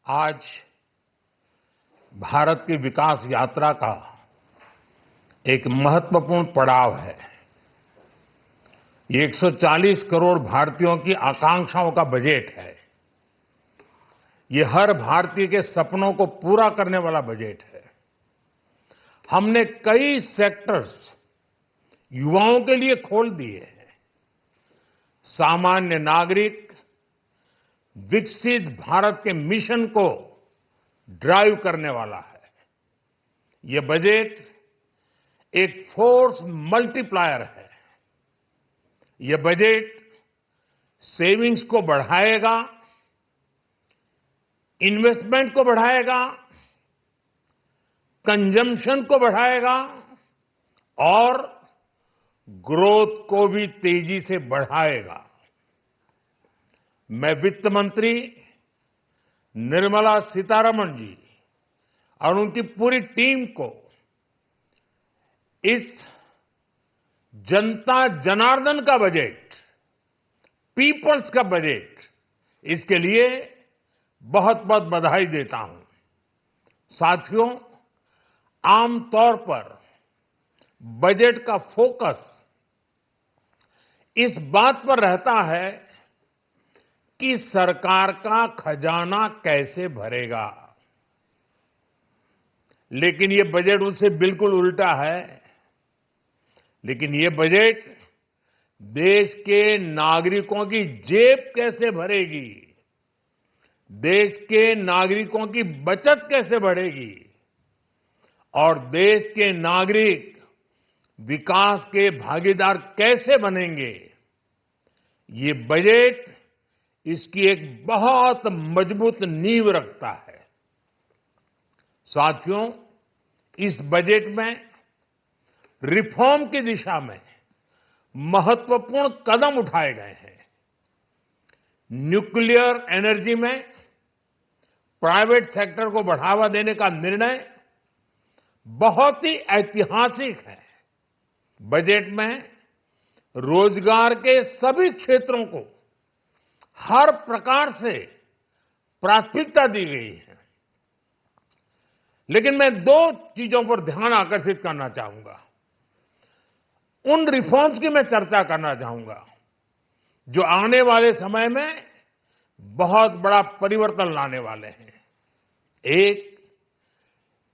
आज भारत की विकास यात्रा का एक महत्वपूर्ण पड़ाव है। ये 140 करोड़ भारतीयों की आकांक्षाओं का बजट है। ये हर भारतीय के सपनों को पूरा करने वाला बजट है। हमने कई सेक्टर्स युवाओं के लिए खोल दिए हैं। सामान्य नागरिक विकसित भारत के मिशन को ड्राइव करने वाला है। ये बजट एक फोर्स मल्टीप्लायर है। ये बजट सेविंग्स को बढ़ाएगा, इन्वेस्टमेंट को बढ़ाएगा, कंजम्पशन को बढ़ाएगा और ग्रोथ को भी तेजी से बढ़ाएगा। मैं वित्त मंत्री निर्मला सीतारमण जी और उनकी पूरी टीम को इस जनता जनार्दन का बजट, पीपल्स का बजट, इसके लिए बहुत बहुत बधाई देता हूं। साथियों, आमतौर पर बजट का फोकस इस बात पर रहता है कि सरकार का खजाना कैसे भरेगा, लेकिन ये बजट उससे बिल्कुल उल्टा है। लेकिन ये बजट देश के नागरिकों की जेब कैसे भरेगी, देश के नागरिकों की बचत कैसे बढ़ेगी और देश के नागरिक विकास के भागीदार कैसे बनेंगे, ये बजट इसकी एक बहुत मजबूत नींव रखता है। साथियों, इस बजट में रिफॉर्म की दिशा में महत्वपूर्ण कदम उठाए गए हैं। न्यूक्लियर एनर्जी में प्राइवेट सेक्टर को बढ़ावा देने का निर्णय बहुत ही ऐतिहासिक है। बजट में रोजगार के सभी क्षेत्रों को हर प्रकार से प्राथमिकता दी गई है। लेकिन मैं दो चीजों पर ध्यान आकर्षित करना चाहूंगा। उन रिफॉर्म्स की मैं चर्चा करना चाहूंगा जो आने वाले समय में बहुत बड़ा परिवर्तन लाने वाले हैं। एक,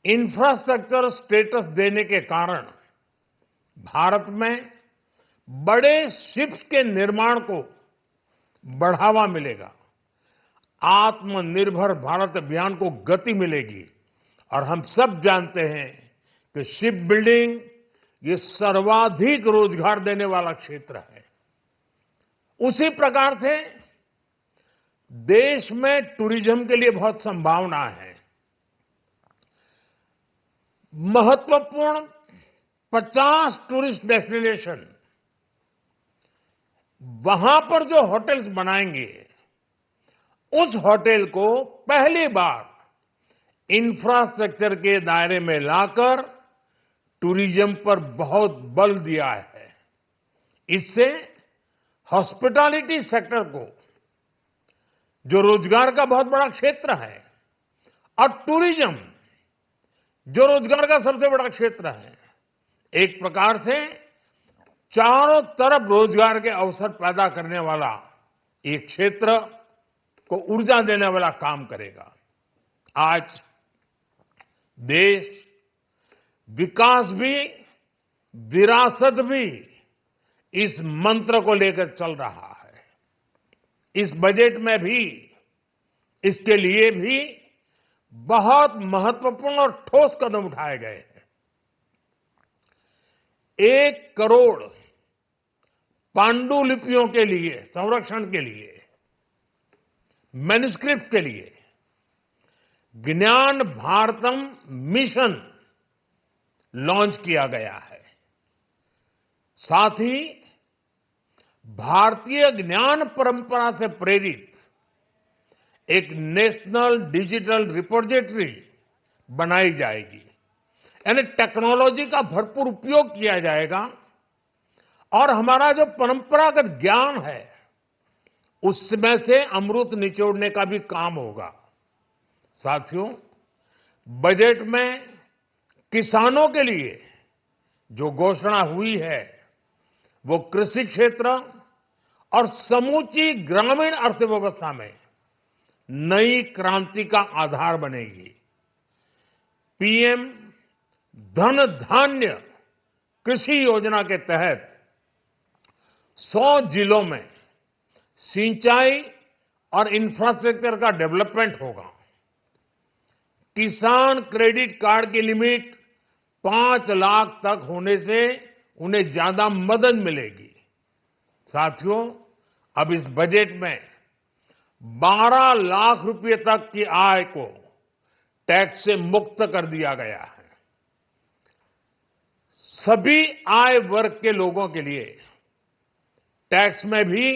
इंफ्रास्ट्रक्चर स्टेटस देने के कारण भारत में बड़े शिप्स के निर्माण को बढ़ावा मिलेगा। आत्मनिर्भर भारत अभियान को गति मिलेगी और हम सब जानते हैं कि शिप बिल्डिंग ये सर्वाधिक रोजगार देने वाला क्षेत्र है। उसी प्रकार से देश में टूरिज्म के लिए बहुत संभावना है। महत्वपूर्ण 50 टूरिस्ट डेस्टिनेशन, वहां पर जो होटल्स बनाएंगे, उस होटल को पहली बार इंफ्रास्ट्रक्चर के दायरे में लाकर टूरिज्म पर बहुत बल दिया है। इससे हॉस्पिटैलिटी सेक्टर को, जो रोजगार का बहुत बड़ा क्षेत्र है, और टूरिज्म जो रोजगार का सबसे बड़ा क्षेत्र है, एक प्रकार से चारों तरफ रोजगार के अवसर पैदा करने वाला एक क्षेत्र को ऊर्जा देने वाला काम करेगा। आज देश विकास भी, विरासत भी इस मंत्र को लेकर चल रहा है। इस बजट में भी इसके लिए भी बहुत महत्वपूर्ण और ठोस कदम उठाए गए हैं। 1 करोड़ पांडुलिपियों के लिए, संरक्षण के लिए, मैन्युस्क्रिप्ट के लिए ज्ञान भारतम मिशन लॉन्च किया गया है। साथ ही भारतीय ज्ञान परंपरा से प्रेरित एक नेशनल डिजिटल रिपोजिटरी बनाई जाएगी। यानी टेक्नोलॉजी का भरपूर उपयोग किया जाएगा और हमारा जो परंपरागत ज्ञान है, उसमें से अमृत निचोड़ने का भी काम होगा। साथियों, बजट में किसानों के लिए जो घोषणा हुई है वो कृषि क्षेत्र और समूची ग्रामीण अर्थव्यवस्था में नई क्रांति का आधार बनेगी। पीएम धन धान्य कृषि योजना के तहत 100 जिलों में सिंचाई और इंफ्रास्ट्रक्चर का डेवलपमेंट होगा। किसान क्रेडिट कार्ड की लिमिट 5 लाख तक होने से उन्हें ज्यादा मदद मिलेगी। साथियों, अब इस बजट में 12 लाख रुपए तक की आय को टैक्स से मुक्त कर दिया गया है। सभी आय वर्ग के लोगों के लिए टैक्स में भी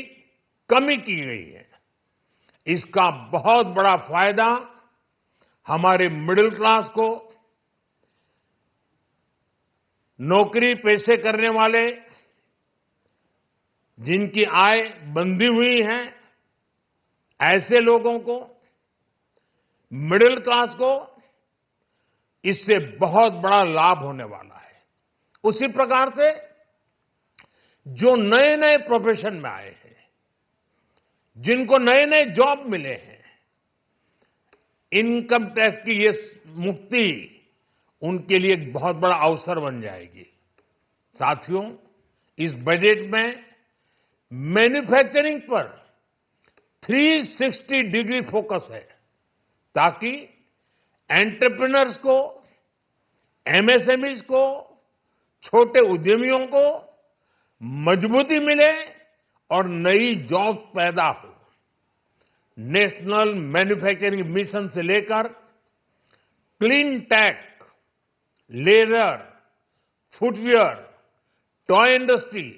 कमी की गई है। इसका बहुत बड़ा फायदा हमारे मिडिल क्लास को, नौकरी पेशे करने वाले जिनकी आय बंधी हुई है, ऐसे लोगों को, मिडिल क्लास को इससे बहुत बड़ा लाभ होने वाला है। उसी प्रकार से जो नए नए प्रोफेशन में आए हैं, जिनको नए नए जॉब मिले हैं, इनकम टैक्स की ये मुक्ति उनके लिए एक बहुत बड़ा अवसर बन जाएगी। साथियों, इस बजट में मैन्युफैक्चरिंग पर 360 डिग्री फोकस है ताकि एंटरप्रेन्योर्स को, एमएसएमईज को, छोटे उद्यमियों को मजबूती मिले और नई जॉब पैदा हो। नेशनल मैन्युफैक्चरिंग मिशन से लेकर clean tech, leather, footwear, toy industry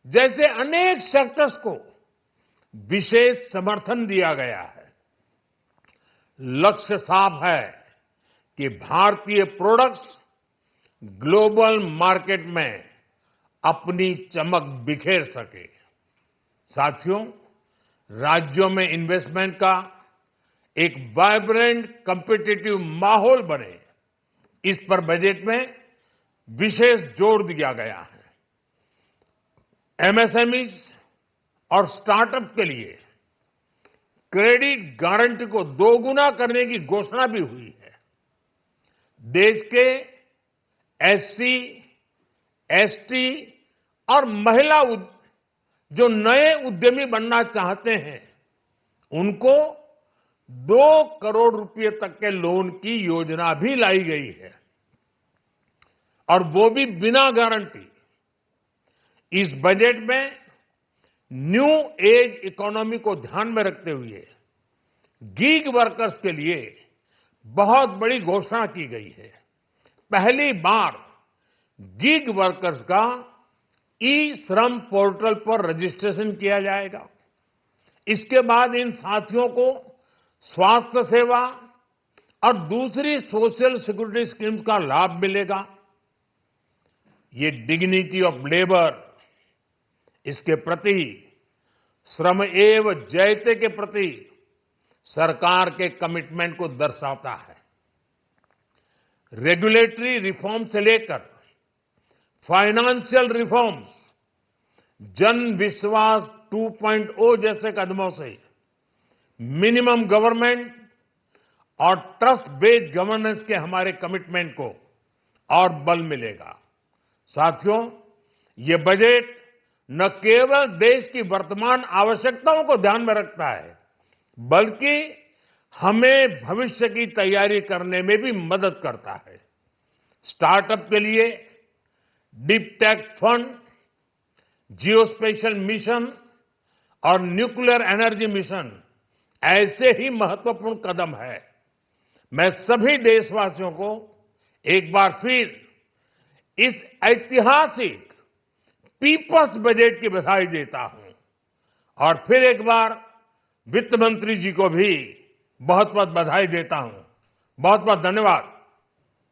जैसे अनेक सेक्टर्स को विशेष समर्थन दिया गया है। लक्ष्य साफ है कि भारतीय प्रोडक्ट्स ग्लोबल मार्केट में अपनी चमक बिखेर सके। साथियों, राज्यों में इन्वेस्टमेंट का एक वाइब्रेंट कॉम्पिटिटिव माहौल बने, इस पर बजट में विशेष जोर दिया गया है। एमएसएमईज और स्टार्टअप के लिए क्रेडिट गारंटी को दोगुना करने की घोषणा भी हुई है। देश के एससी, एसटी और महिला जो नए उद्यमी बनना चाहते हैं, उनको 2 करोड़ रुपए तक के लोन की योजना भी लाई गई है, और वो भी बिना गारंटी। इस बजट में न्यू एज इकोनॉमी को ध्यान में रखते हुए गीग वर्कर्स के लिए बहुत बड़ी घोषणा की गई है। पहली बार गीग वर्कर्स का ई श्रम पोर्टल पर रजिस्ट्रेशन किया जाएगा। इसके बाद इन साथियों को स्वास्थ्य सेवा और दूसरी सोशल सिक्योरिटी स्कीम्स का लाभ मिलेगा। ये डिग्निटी ऑफ लेबर, इसके प्रति, श्रम एव जयते के प्रति सरकार के कमिटमेंट को दर्शाता है। रेगुलेटरी रिफॉर्म से लेकर फाइनेंशियल रिफॉर्म्स, जन विश्वास 2.0 जैसे कदमों से मिनिमम गवर्नमेंट और ट्रस्ट बेस्ड गवर्नेंस के हमारे कमिटमेंट को और बल मिलेगा। साथियों, ये बजट न केवल देश की वर्तमान आवश्यकताओं को ध्यान में रखता है, बल्कि हमें भविष्य की तैयारी करने में भी मदद करता है। स्टार्टअप के लिए deep tech fund, geospatial mission और न्यूक्लियर एनर्जी मिशन ऐसे ही महत्वपूर्ण कदम है। मैं सभी देशवासियों को एक बार फिर इस ऐतिहासिक पीपल्स बजट की बधाई देता हूं, और फिर एक बार वित्त मंत्री जी को भी बहुत बहुत बधाई देता हूं। बहुत बहुत धन्यवाद।